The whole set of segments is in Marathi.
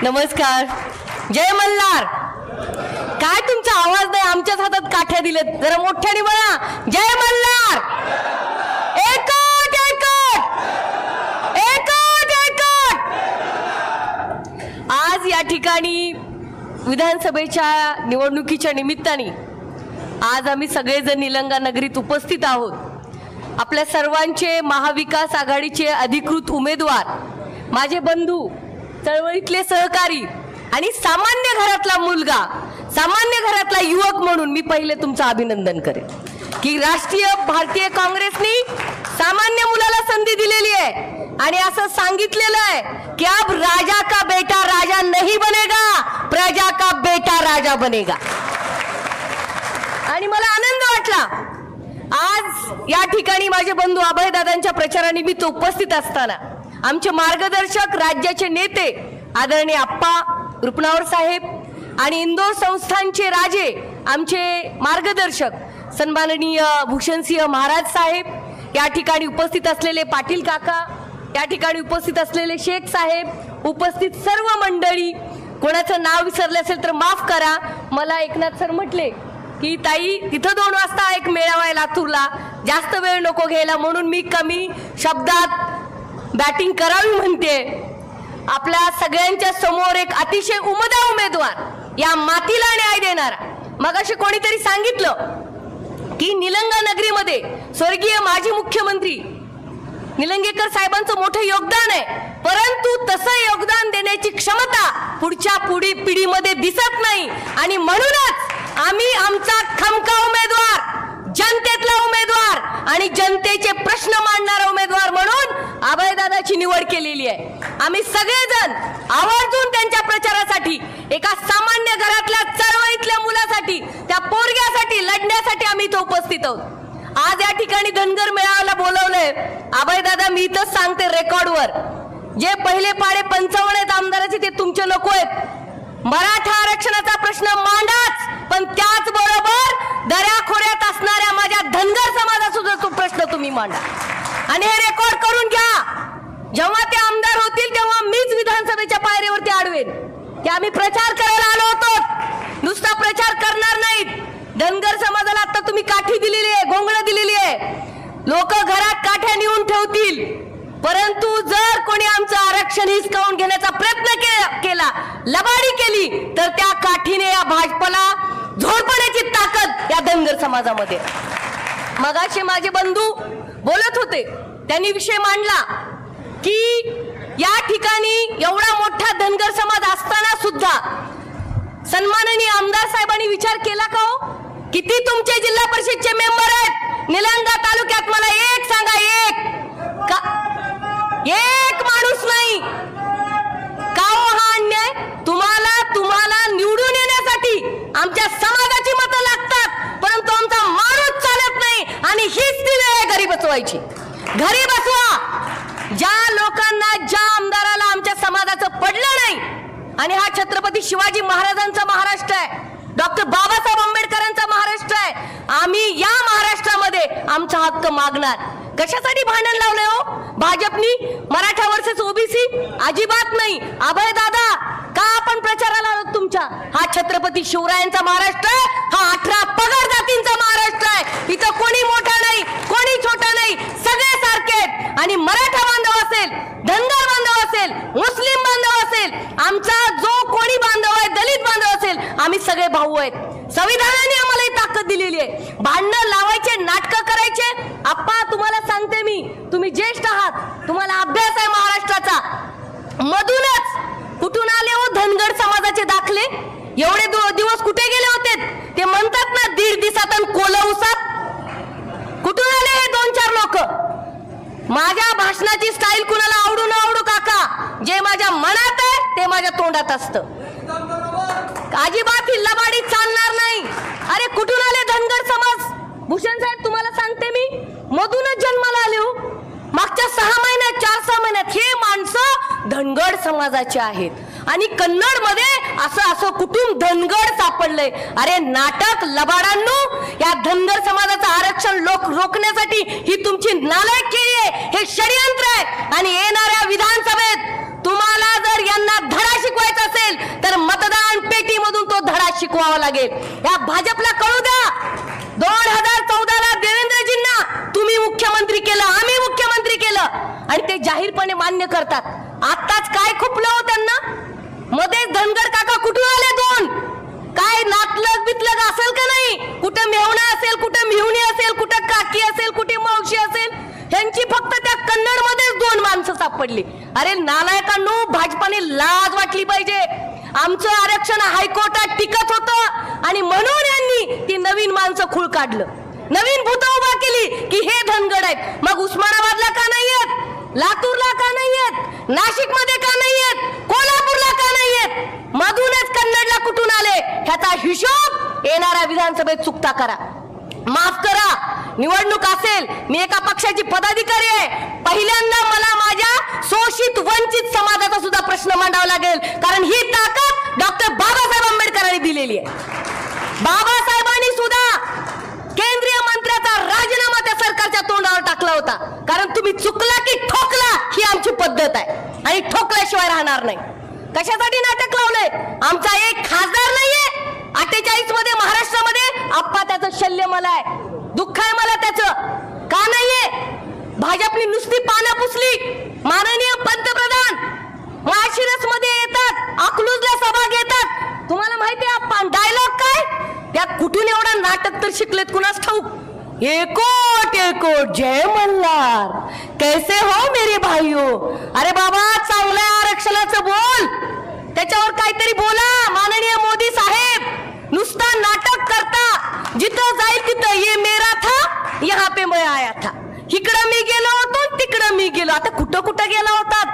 नमस्कार. जय मल्हार. काय तुमचा आवाज नाही, आमच्याच हातात काठ्या दिलेत, जरा मोठ्याने बोला. जय मल्हार. एकट एकट एकट एकट. आज या ठिकाणी विधानसभेच्या निवडणुकीच्या निमित्ताने आज आम्ही सगळेजण निलंगा नगरीत उपस्थित आहोत. आपल्या सर्वांचे महाविकास आघाडीचे अधिकृत उमेदवार, माझे बंधू, चळवळीतले सहकारी आणि सामान्य घरातला मुलगा, सामान्य घरातला युवक म्हणून मी पहिले तुमचं अभिनंदन करेन की राष्ट्रीय भारतीय काँग्रेसने सामान्य मुलाला संधी दिलेली आहे आणि असं सांगितलेलं आहे की अब राजा का बेटा राजा नहीं बनेगा, प्रजा का बेटा राजा बनेगा. आणि मला आनंद वाटला आज या ठिकाणी माझे बंधू अभयदादांच्या प्रचारानिमित्त उपस्थित असताना आमचे मार्गदर्शक, राज्याचे नेते आदरणीय आप्पा रुपनावर साहेब आणि इंदोर संस्थानचे राजे, आमचे मार्गदर्शक सन्माननीय भूषणसिंह महाराज साहेब, या ठिकाणी उपस्थित असलेले पाटील काका, या ठिकाणी उपस्थित असलेले शेख साहेब, उपस्थित सर्व मंडळी, कोणाचं नाव विसरले असेल तर माफ करा. मला एकनाथ सर म्हटले की ताई तिथं 2 वाजता एक मेळावा आहे लातूरला, जास्त वेळ नको घ्यायला, म्हणून मी कमी शब्दात बॅटिंग करावी म्हणते. आपल्या सगळ्यांच्या समोर एक अतिशय उमदा उमेदवार, या मातीला न्याय देणारा. मगाशी कोणीतरी सांगितलं की निलंगा नगरीमध्ये स्वर्गीय माजी मुख्यमंत्री निलंगेकर साहेबांचं मोठं योगदान आहे, परंतु तसं योगदान देण्याची क्षमता पुढच्या पिढीमध्ये दिसत नाही. आणि म्हणूनच आम्ही आमचा खमका उमेदवार, जनतेतला उमेदवार आणि जनतेचे प्रश्न मांडणारा उमेदवार म्हणून अभयदादाची निवड केलेली आहे. आम्ही सगळेजण आवर्जून त्यांच्या प्रचारासाठी, एका सामान्य घरातल्या चळवळीतल्या मुलासाठी, त्या पोरग्यासाठी लढण्यासाठी आम्ही इथं उपस्थित आहोत. आज या ठिकाणी धनगर मेळाव्याला बोलवलंय. अभयदादा, मी इथंच सांगते रेकॉर्डवर, जे पहिले पाडे 55 आहेत आमदाराचे ते तुमचे नको आहेत. मराठा आरक्षणाचा प्रश्न मांडाच, पण त्याचबरोबर दऱ्याखोऱ्यात असणाऱ्या माझ्या धनगर समाजाचा तो प्रश्न तुम्ही मांडा. आणि हे रेकॉर्ड करून घ्या. जेव्हा ते आमदार होतील तेव्हा मीच विधानसभेच्या पायरीवरती आडवेन की आम्ही प्रचार करायला आलो होतो, नुसता प्रचार करणार नाहीत. धनगर समाजाला आता तुम्ही काठी दिलेली आहे, घोंगडं दिलेली आहे. लोक घरात काठ्या नेऊन ठेवतील, परंतु जर कोणी आमचं आरक्षण हिसकावून घेण्याचा प्रयत्न केला, लबाडी केली, तर त्या काठीने या भाजपला झोडपण्याची ताकद या धनगर समाजामध्ये. मगाशी माझे बंधू बोलत होते, त्यांनी विषय मांडला की या ठिकाणी एवढा मोठा धनगर समाज असताना सुद्धा सन्माननीय आमदार साहेबांनी विचार केला का हो? किती तुमचे जिल्हा परिषदचे मेंबर आहेत निलंगा तालुक्यात? मला एक सांगा, एक माणूस नाही का हो? हा अन्याय. तुम्हाला निवडून येण्यासाठी आमच्या समाजाची मतं लागतात, परंतु आमचा माणूस चालत नाही. आणि हीच ती वेळ आहे घरी बसवायची. घरी बसवा. ज्या लोकांना, ज्या आमदाराला आमच्या समाजाचं पडलं नाही, आणि हा छत्रपती शिवाजी महाराजांचा महाराष्ट्र आहे, डॉक्टर बाबासाहेब आंबेडकरांचा महाराष्ट्र आहे. आम्ही या महाराष्ट्रामध्ये आमचा हक्क मागणार. कशासाठी भांडण लावले हो भाजपनी? मराठा वर्सेस ओबीसी अजिबात नाही. अभय दादा, का आपण प्रचाराला आलो तुमच्या? हा छत्रपती शिवरायांचा महाराष्ट्र आहे, हा 18 पगार जातींचा महाराष्ट्र आहे. इथं कोणी मोठा नाही, कोणी छोटा नाही, सगळे सारखे आहेत. आणि मराठा बांधव असेल, धनगर बांधव असेल, मुस्लिम बांधव असेल, आमचा जो कोणी बांधव आहे, दलित बांधव असेल, आम्ही सगळे भाऊ आहेत. संविधानाने आम्हाला ही ताकद दिलेली आहे. भांडणं लावायचे, नाटकं करायचे. आप्पा, तुम्हाला सांगते मी, तुम्ही ज्येष्ठ आहात, तुम्हाला अभ्यास आहे महाराष्ट्राचा. मधूनच कुठून आले हो धनगर समाजाचे दाखले? एवढे दिवस कुठे गेले होते? ते म्हणतात ना 1.5 दिवसात कोलवसात. कुठून आले हे 2-4 लोक? माझ्या भाषणाची स्टाईल कुणाला आवडू न आवडू काका, जे माझ्या मनात आहे ते माझ्या तोंडात असतं. अजिबात ही लबाडी चालणार नाही. अरे कुठून आले धनगर समाज? भूषण साहेब, तुम्हाला सांगते मी, मधूनच जन्माला आले हो. मागच्या 6 महिन्यात, 4-6 महिन्यात हे माणसं धनगर समाजाचे आहेत. आणि कन्नड मध्ये असं कुटुंब धनगर सापडलंय. अरे नाटक लबाडांनो, या धनगर समाजाचं आरक्षण रोखण्यासाठी ही तुमची नालायकी आहे, हे षडयंत्र आहे. आणि येणाऱ्या विधानसभेत तुम्हाला जर यांना धडा शिकवायचा असेल तर मतदान पेटीमधून तो धडा शिकवावा लागेल. या भाजपला कळू द्या, 2014ला देवेंद्रजींना तुम्ही मुख्यमंत्री केलं, आम्ही मुख्यमंत्री केलं आणि ते जाहीरपणे मान्य करतात. आताच काय खुपलं हो त्यांना? मध्ये धनगर काका कुठून आले? दोन काय नातलग बितलग असेल का नाही? कुठं मेवणा असेल, कुठं मिहुणी असेल, कुठं काकी असेल, कुठे मावशी असेल, यांची फक्त त्या कन्नड मध्येच 2 माणसं सापडली. अरे नालायकांनो, भाजपाने लाज वाटली पाहिजे. आमचं आरक्षण हायकोर्टात टिकत होतं आणि म्हणून यांनी ती नवीन माणसं खूळ काढलं, नवीन भूत उभा केली की हे धनगड आहेत. मग उस्मानाबादला का नाही आहेत? लातूरला का नाही आहेत? नाशिक मध्ये का नाही आहेत? कोल्हापूरला का नाही आहेत? मधूनच कन्नडला कुठून आले? ह्याचा हिशोब येणाऱ्या विधानसभेत चुकता करा. माफ करा, निवडणूक असेल, मी एका पक्षाची पदाधिकारी आहे, पहिल्यांदा मला माझ्या शोषित वंचित समाजाचा सुद्धा प्रश्न मांडावा लागेल, कारण ही ताकद डॉक्टर बाबासाहेब आंबेडकरांनी दिलेली आहे. बाबासाहेबांनी सुद्धा केंद्रीय मंत्र्याचा राजीनामा त्या सरकारच्या तोंडावर टाकला होता, कारण तुम्ही चुकला की ठोकला ही आमची पद्धत आहे आणि ठोकल्याशिवाय राहणार नाही. कशासाठी नाटक लावलंय? आमचा एक खासदार नाहीये 48 मध्ये महाराष्ट्रामध्ये. आप्पा त्याचं शल्य मला आहे, दुःख आहे मला त्याचं. का नाहीये? भाजपने नुसती पानं पुसली. माननीय पंतप्रधान माळशिरस मध्ये येतात, अकलूजला सभा घेतात. तुम्हाला माहिती आहे आप्पा डायलॉग काय? त्या कुठून एवढा नाटक तर शिकलेत कुणास ठाऊक. एकोट एकोट जय मल्हार, कैसे हो मेरे भाईओ. अरे बाबा, चांगल्या आरक्षणाचं बोल, त्याच्यावर काहीतरी बोला. माननीय मोदी साहेब नुसता नाटक करता, जिथं जाईल तिथं ये मेरा था, यहाँ पे मैं आया था. इकडं मी गेलो होतो, तिकडं मी गेलो. आता कुठं कुठं गेला होतात?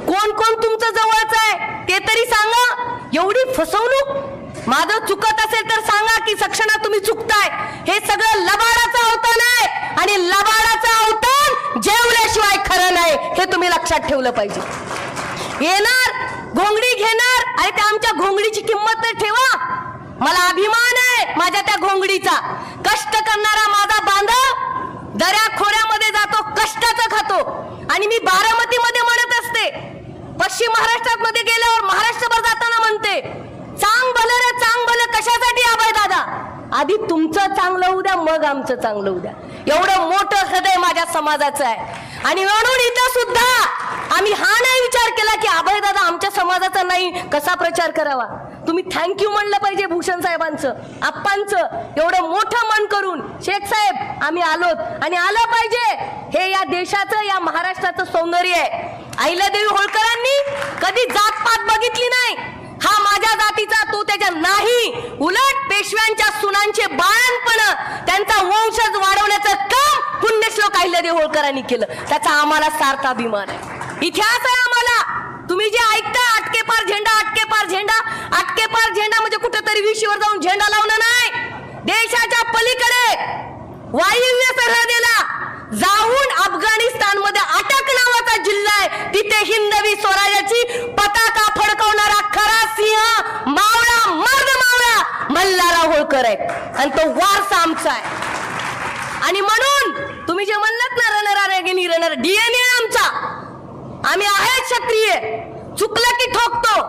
कोण कोण तुमचं जवळच आहे ते तरी सांगा. एवढी फसवणूक. माझं चुकत असेल तर सांगा की सक्षणा तुम्ही चुकताय. हे सगळं लबाडाचं अवतान आहे आणि लबाडाचं अवतान जेवल्याशिवाय खरं नाही, हे तुम्ही लक्षात ठेवलं पाहिजे. येणार घोंगडी घेणार आणि त्या आमच्या घोंगडीची किंमत तर ठेवा. मला अभिमान आहे माझ्या त्या घोंगडीचा. कष्ट करणारा माझा बांधव दऱ्या खोऱ्यामध्ये जातो, कष्टाचं खातो. आणि मी बारामतीमध्ये म्हणत असते, पश्चिम महाराष्ट्रात मध्ये गेल्यावर महाराष्ट्रभर जाताना म्हणते, चांग भलं रे चांग भलं. कशासाठी अभय दादा? आधी तुमचं चांगलं होऊ द्या, मग आमचं चांगलं होऊ द्या. एवढं मोठं हृदय माझ्या समाजाचं आहे. आणि म्हणून इथं सुद्धा आम्ही हा नाही विचार केला की अभय दादा आमच्या समाजाचा नाही, कसा प्रचार करावा. तुम्ही थँक्यू म्हणलं पाहिजे भूषण साहेबांचं, आप्पांचं. एवढं मोठं मन करून शेख साहेब आम्ही आलोत आणि आलं पाहिजे. हे या देशाचं, या महाराष्ट्राचं सौंदर्य आहे. अहिल्यादेवी होळकरांनी कधी जातपात बघितली नाही. हा माझ्या जातीचा, तो त्याच्या नाही. उलट पेशव्यांच्या सुनांचे बाळणपण, त्यांचा वंशज वाढवण्याचं काम पुण्यश्लोक अहिल्यादेवी होळकरांनी केलं. त्याचा आम्हाला सार्थ अभिमान आहे. इतिहास आहे आम्हाला. तुम्ही जे ऐकता अटके पार झेंडा, अटके पार झेंडा, अटके पार झेंडा म्हणजे कुठेतरी विशीवर जाऊन झेंडा लावणं नाही. देशाच्या पलीकडे वायव्य सरहदेला जाऊन अफगाणिस्तान मध्ये अटक नावाचा जिल्हा आहे, तिथे हिंदवी स्वराज्याची पताका फडकवणारा खरा सिंह मावळा, मर्द मावळा मल्हारराव होळकर आहे आणि तो वारसा आमचा आहे. आणि म्हणून तुम्ही जे म्हणलात ना रणरागिणी रणर, डीएनए आमचा. आम्ही आहे क्षत्रिय. चुकलं की ठोकतो.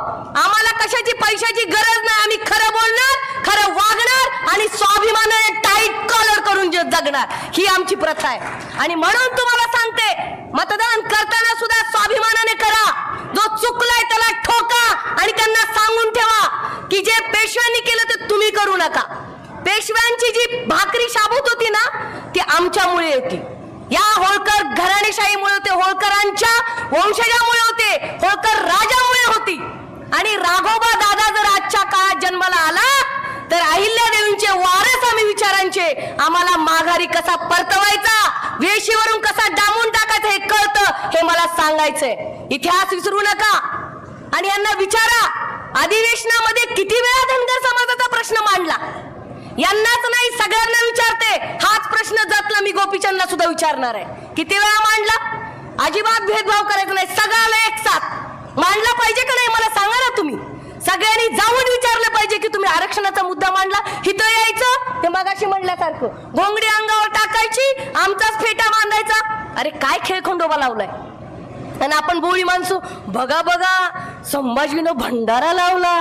आम्हाला कशाची पैशाची गरज नाही. आम्ही खरं बोलणार, खरं वागणार आणि स्वाभिमानाने टाईट कॉलर करून जगणार, ही आमची प्रथा आहे. आणि म्हणून तुम्हाला सांगते, मतदान करताना सुद्धा स्वाभिमानाने करा. जो चुकलाय त्याला ठोका आणि त्यांना सांगून ठेवा की जे पेशव्यांनी केलं ते तुम्ही करू नका. पेशव्यांची जी भाकरी शाबूत होती ना, ती आमच्यामुळे होती. या होळकर घराणेशाहीमुळे होते, होळकरांच्या वंशजामुळे होते, होळकर राजामुळे होती. आणि राघोबा दादा जर आजच्या काळात जन्माला आला तर अहिल्यादेवींचे वारस आम्ही विचारांचे. आम्हाला माघारी कसा परतवायचा, वेशीवरून कसा डांबून टाकायचं हे कळतं, हे मला सांगायचंय. इतिहास विसरू नका. आणि यांना विचारा, अधिवेशनामध्ये किती वेळा धनगर समाजाचा प्रश्न मांडला? यांनाच नाही सगळ्यांना विचारते. हाच प्रश्न जतला मी गोपीचंदला सुद्धा विचारणार आहे. किती वेळा मांडला? अजिबात भेदभाव करायचा नाही, सगळ्याला एक साथ मांडला पाहिजे का नाही मला सांगा ना तुम्ही. सगळ्यांनी जाऊन विचारलं पाहिजे की तुम्ही आरक्षणाचा मुद्दा मांडला, इथं यायचं ते मगाशी म्हणल्यासारखं घोंगडी अंगावर टाकायची, आमचाच फेटा बांधायचा. अरे काय खेळ खंडोबा लावलाय? आणि आपण बोळी माणसं बघा बघा संभाजीनं भंडारा लावला,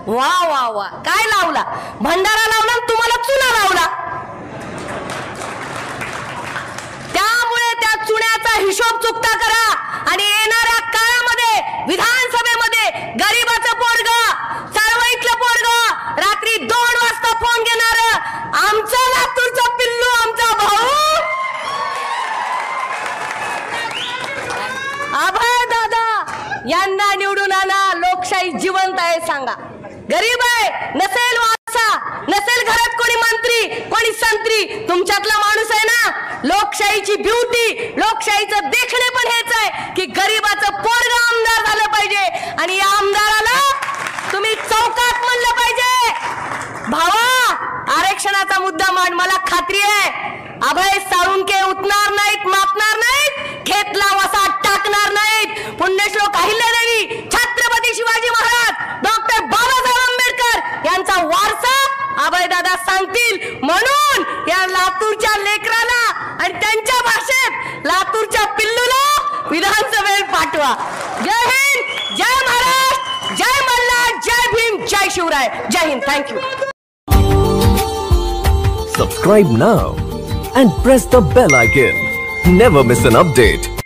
वा वा वा. काय लावला? भंडारा लावला, तुम्हाला चुना लावला. त्यामुळे त्या चुन्याचा हिशोब चुकता करा आणि येणाऱ्या काळामध्ये विधानसभेमध्ये गरीबाचं पोरगं, चळवळीतलं पोरगं, रात्री 2 वाजता फोन घेणार, आमचा लातूरचा पिल्लू, आमचा भाऊ अभय दादा यांना निवडून आणा. लोकशाही जिवंत आहे सांगा. गरीब आहे, नसेल वारसा, नसेल घरात कोणी मंत्री, कोणी संत्री, तुमच्यातला माणूस आहे ना. लोकशाहीची ब्युटी, लोकशाहीचं देखणे पण हेच आहे की गरीबाचं पोरगं आमदार झालं पाहिजे आणि या आमदाराला तुम्ही चौकात म्हणलं पाहिजे. भावा, आरक्षणाचा मुद्दा मांड. मला खात्री आहे अभय साळुंके उठणार नाहीत, मापणार नाहीत, खेतला वसा टाकणार नाहीत. पुण्यश्लोक अहिल्यादेवी, छत्रपती शिवाजी महाराज, डॉक्टर बाबासाहेब आंबेडकर यांचा वारसा अभयदादा सांगतील. म्हणून या लातूरच्या लेकराला आणि त्यांच्या भाषेत लातूरच्या पिल्लूला विधानसभेत पाठवा. जय हिंद, जय महाराष्ट्र, जय मल्हार, जय भीम, जय शिवराय. जय Hind. Thank you. Subscribe now and press the bell icon. Never miss an update.